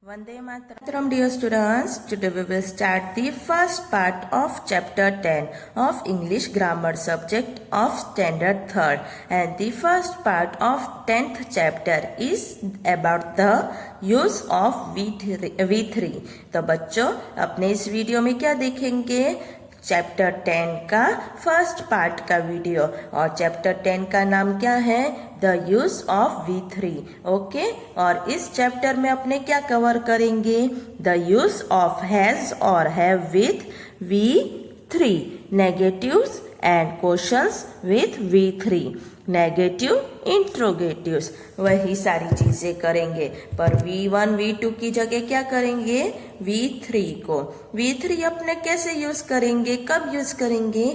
Vande Mataram, dear students. Today we will start the first part of chapter 10 of English grammar subject of standard 3rd, and the first part of 10th chapter is about the use of V3. तो बच्चों अपने इस video में क्या देखेंगे? Chapter 10 का first part का video, और चैप्टर 10 का नाम क्या है? The use of V3. Okay, और इस चैप्टर में अपने क्या कवर करेंगे? द यूज ऑफ हैज और have with V3, negatives and questions with V3, negative interrogatives, वही सारी चीजें करेंगे। पर V1 V2 की जगह क्या करेंगे? V3 को। V3 अपने कैसे यूज करेंगे, कब यूज करेंगे?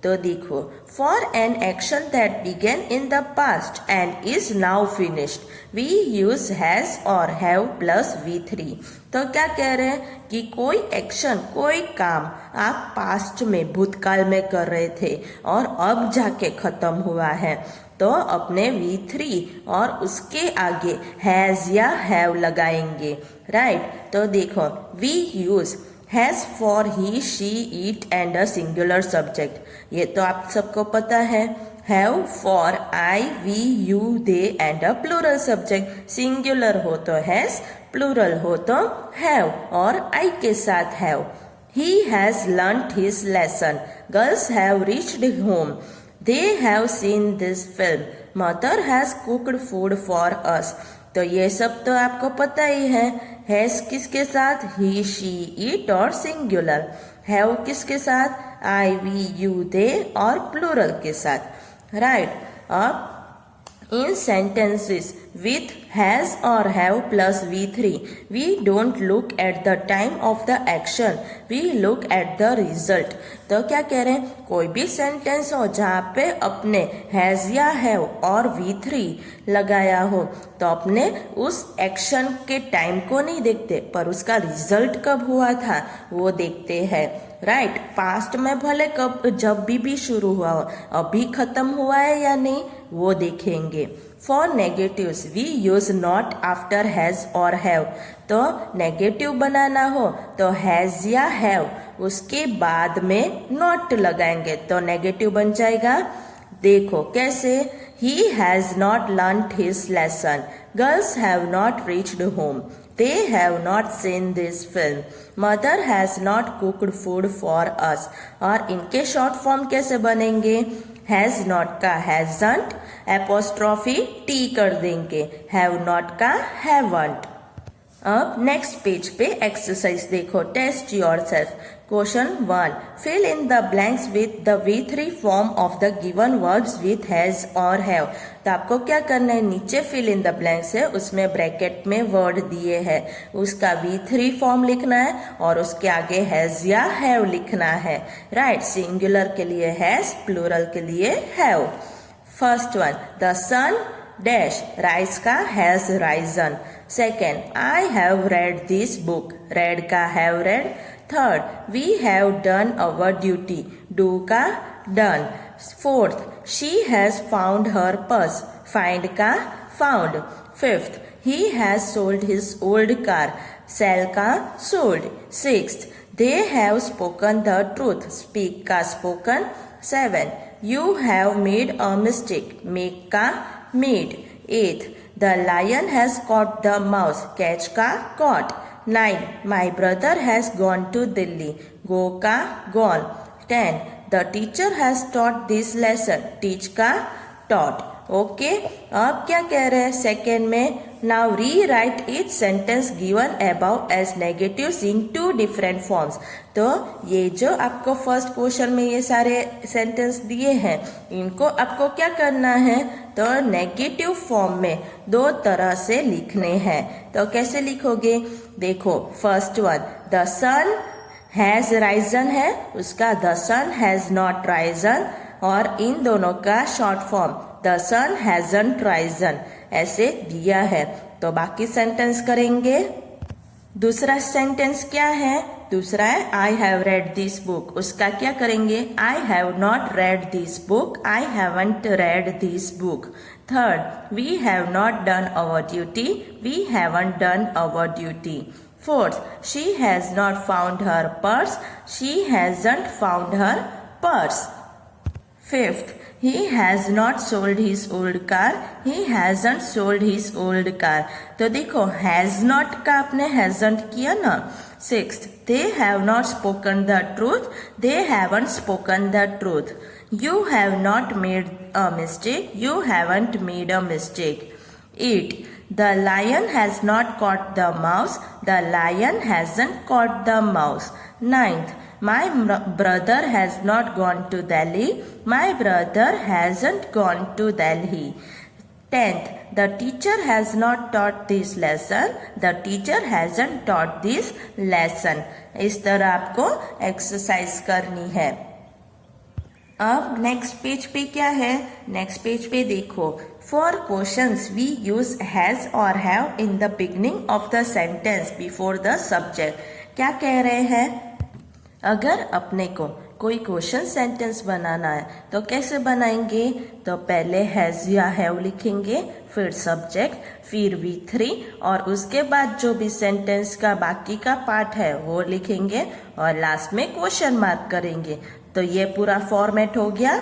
तो देखो, for an action that began in the past and is now finished we use has और हैव प्लस V3। तो क्या कह रहे हैं कि कोई एक्शन, कोई काम आप पास्ट में, भूतकाल में कर रहे थे और अब जाके खत्म हुआ है, तो अपने V3 और उसके आगे हैज या हैव लगाएंगे, राइट? तो देखो, we use has for he, she, it and a singular subject, ये तो आप सबको पता है। Have for I, we, you, they and a plural subject, singular हो तो हैज, प्लूरल हो तो हैव, और आई के साथ have. He has learned his lesson, girls have reached home, they have seen this film, mother has cooked food for us। तो ये सब तो आपको पता ही है। हैज किसके साथ? ही, शी, इट और सिंगुलर। हैव किसके साथ? आई, वी, यू, दे और प्लूरल के साथ, राइट? अब in sentences with has or have plus V3, we don't look at the time of the action, we look at the result। तो क्या कह रहे हैं? कोई भी सेंटेंस हो जहाँ पे अपने has या have और V3 लगाया हो, तो अपने उस एक्शन के टाइम को नहीं देखते, पर उसका रिजल्ट कब हुआ था वो देखते हैं, राइट? पास्ट में भले कब, जब भी शुरू हुआ हो, अभी खत्म हुआ है या नहीं वो देखेंगे। For negatives we use not after has और हैव। तो नेगेटिव बनाना हो तो हैज या हैव, उसके बाद में नॉट लगाएंगे तो नेगेटिव बन जाएगा। देखो कैसे? He has not learned his lesson, girls have not reached home, they have not seen this film, mother has not cooked food for us। और इनके शॉर्ट फॉर्म कैसे बनेंगे? हैज नॉट का हैजंट, एपोस्ट्रॉफी टी कर देंगे, have not का haven't. अब next page पे एक्सरसाइज देखो, test yourself. Question 1, fill in the blanks with the V3 form of the given verbs with has और हैव। तो आपको क्या करना है? नीचे फिल इन द ब्लैंक्स है, उसमें ब्रैकेट में वर्ड दिए हैं, उसका V3 फॉर्म लिखना है और उसके आगे हैज या हैव लिखना है, राइट? सिंगुलर के लिए हैज, प्लूरल के लिए have. First one, the sun dash, rise का has risen. Second, I have read this book, read का have read. Third, we have done our duty, do का done. Fourth, she has found her purse, find का found. Fifth, he has sold his old car, sell का sold. Sixth, they have spoken the truth, speak का spoken. Seven, you have made a mistake, make का made. एथ, the lion has caught the mouse, catch का caught. 9, my brother has gone to Delhi, go का gone. 10, the teacher has taught this lesson, teach का taught. Okay, अब क्या कह रहे हैं सेकेंड में? Now rewrite each sentence given above as negatives in 2 different forms. तो ये जो आपको फर्स्ट क्वेश्चन में ये सारे सेंटेंस दिए हैं, इनको आपको क्या करना है? तो नेगेटिव फॉर्म में 2 तरह से लिखने हैं। तो कैसे लिखोगे? देखो, first one, the sun has risen है, उसका the sun has not risen, और इन दोनों का short form the sun hasn't risen ऐसे दिया है। तो बाकी सेंटेंस करेंगे। दूसरा सेंटेंस क्या है? दूसरा है I have read this book, उसका क्या करेंगे? I have not read this book, I haven't read this book. Third, we have not done our duty, we haven't done our duty. Fourth, she has not found her purse, she hasn't found her purse. Fifth, he has not sold his old car, he hasn't sold his old car। तो देखो has not का आपने hasn't किया ना। Sixth, they have not spoken the truth, they haven't spoken the truth। You have not made a mistake, you haven't made a mistake। 8, the lion has not caught the mouse, the lion hasn't caught the mouse। 9th, my brother has not gone to Delhi, my brother hasn't gone to Delhi। 10th, the teacher has not taught this lesson, the teacher hasn't taught this lesson। इस तरह आपको exercise करनी है। अब next page पे क्या है? Next page पे देखो, for questions we use has और have in the beginning of the sentence before the subject. क्या कह रहे हैं? अगर अपने को कोई क्वेश्चन सेंटेंस बनाना है तो कैसे बनाएंगे? तो पहले हैज या हैव लिखेंगे, फिर सब्जेक्ट, फिर V3 और उसके बाद जो भी सेंटेंस का बाकी का पार्ट है वो लिखेंगे और लास्ट में क्वेश्चन मार्क करेंगे। तो ये पूरा फॉर्मेट हो गया।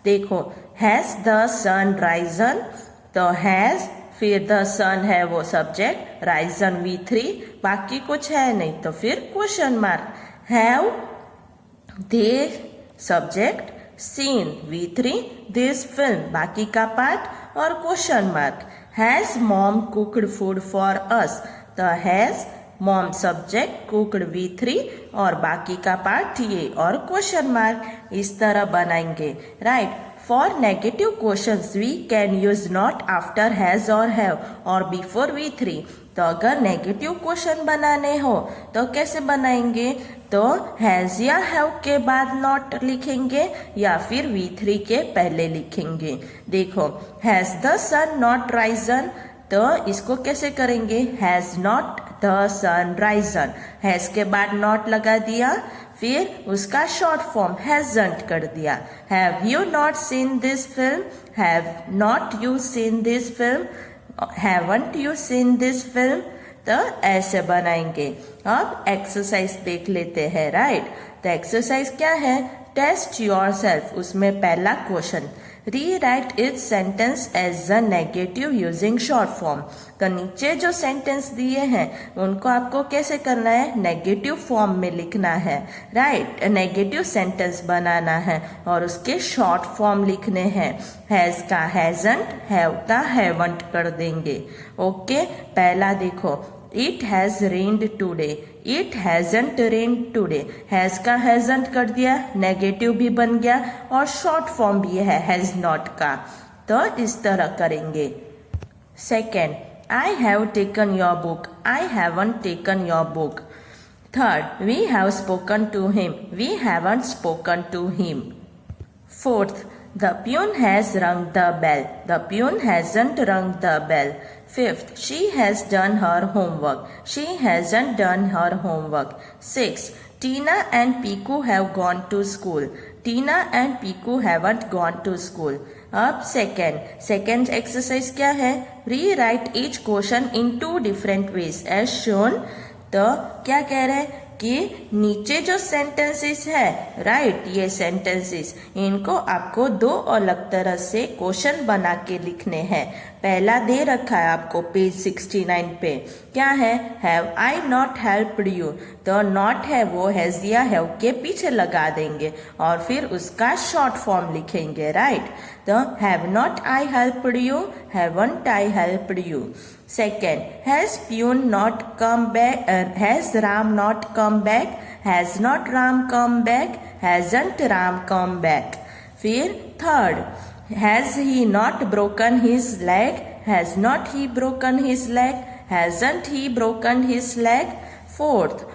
देखो, हैज द सन राइजन, तो हैज फिर द सन है वो सब्जेक्ट, राइजन V3, बाकी कुछ है नहीं तो फिर question mark. Have they subject seen V3 this film, बाकी का पार्ट और question mark. Has mom cooked food for us, तो has mom subject, cooked V3 और बाकी का पार्ट ये और क्वेश्चन मार्क। इस तरह बनाएंगे, right. For negative questions we can use not after has or have और before V3। तो अगर नेगेटिव क्वेश्चन बनाने हो तो कैसे बनाएंगे? तो हैज या हैव के बाद नॉट लिखेंगे या फिर V3 के पहले लिखेंगे। देखो, has the sun not risen, तो इसको कैसे करेंगे? Has not the sun risen, has के बाद नॉट लगा दिया, फिर उसका शॉर्ट फॉर्म हैजंट कर दिया। Have you not seen this film, have not you seen this film, haven't you seen this film. तो ऐसे बनाएंगे। अब एक्सरसाइज देख लेते हैं, राइट। तो एक्सरसाइज क्या है? Test yourself. उसमें पहला question, rewrite it sentence as a negative using short form. तो नीचे जो सेंटेंस दिए हैं उनको आपको कैसे करना है? नेगेटिव फॉर्म में लिखना है, राइट। नेगेटिव सेंटेंस बनाना है और उसके शॉर्ट फॉर्म लिखने हैं। हैज का हैजंट, हैव का हैवंट कर देंगे। ओके, पहला देखो, it has rained today, it hasn't rained today. Has का हैजंट कर दिया, नेगेटिव भी बन गया और शॉर्ट फॉर्म भी है हैज नॉट का। तो इस तरह करेंगे। Second, I have taken your book, I haven't taken your book. Third, we have spoken to him, we haven't spoken to him. Fourth, the peon has rung the bell, the peon hasn't rung the bell। Fifth, she has done her homework, she hasn't done her homework। Sixth, Tina and Piku have gone to school, Tina and Piku haven't gone to school। अब second exercise क्या है? Rewrite each question in two different ways as shown। तो क्या कह रहे हैं कि नीचे जो सेंटेंसेस है, राइट, ये सेंटेंसेस इनको आपको दो अलग तरह से क्वेश्चन बना के लिखने हैं। पहला दे रखा है आपको पेज 69 पे, क्या है? Have I not helped you. तो नॉट है वो हैज या हैव के पीछे लगा देंगे और फिर उसका शॉर्ट फॉर्म लिखेंगे, राइट। तो have not I helped you, haven't I helped you. Second, has Pune not come back? Has Ram not come back? Has not Ram come back? Hasn't Ram come back? फिर third, has he not broken his leg? Has not he broken his leg? Hasn't he broken his leg? Fourth,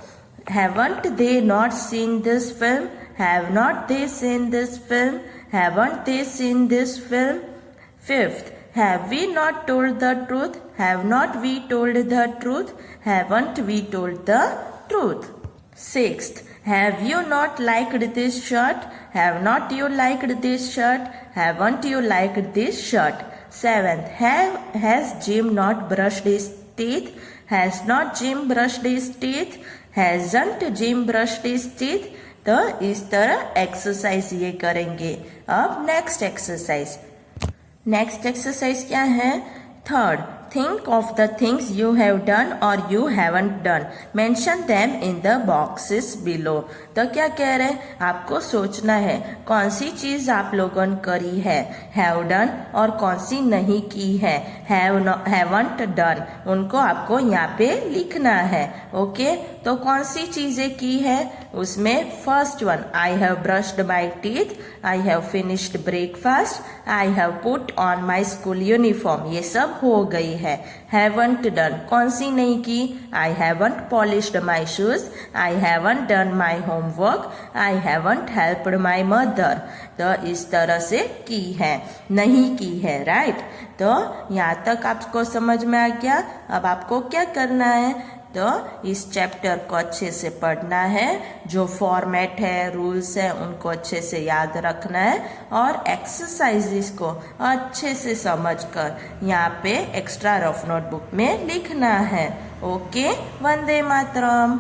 haven't they not seen this film? Have not they seen this film? Haven't they seen this film? Fifth, have we not told the truth? Have not we told the truth? Haven't we told the truth? Sixth, have you not liked this shirt? Have not you liked this shirt? Haven't you liked this shirt? Seventh, has Jim not brushed his teeth? Has not Jim brushed his teeth? Hasn't Jim brushed his teeth? तो इस तरह exercise ये करेंगे। अब next exercise क्या है? Third, think of the things you have done or you haven't done. Mention them in the boxes below. तो क्या कह रहे हैं? आपको सोचना है कौन सी चीज आप लोगों ने करी है, have done, और कौन सी नहीं की है, haven't done. उनको आपको यहाँ पे लिखना है। ओके, तो कौन सी चीजें की है? उसमें first one, I have brushed my teeth, I have finished breakfast, I have put on my school uniform, ये सब हो गई है। हैवंट डन, कौन सी नहीं की? I haven't polished my shoes, I haven't done my homework, I haven't helped my mother. तो इस तरह से की है, नहीं की है, राइट। तो यहाँ तक आपको समझ में आ गया। अब आपको क्या करना है? तो इस चैप्टर को अच्छे से पढ़ना है, जो फॉर्मेट है, रूल्स है, उनको अच्छे से याद रखना है और एक्सरसाइजेस को अच्छे से समझकर यहाँ पे एक्स्ट्रा रफ नोटबुक में लिखना है। ओके, वंदे मातरम।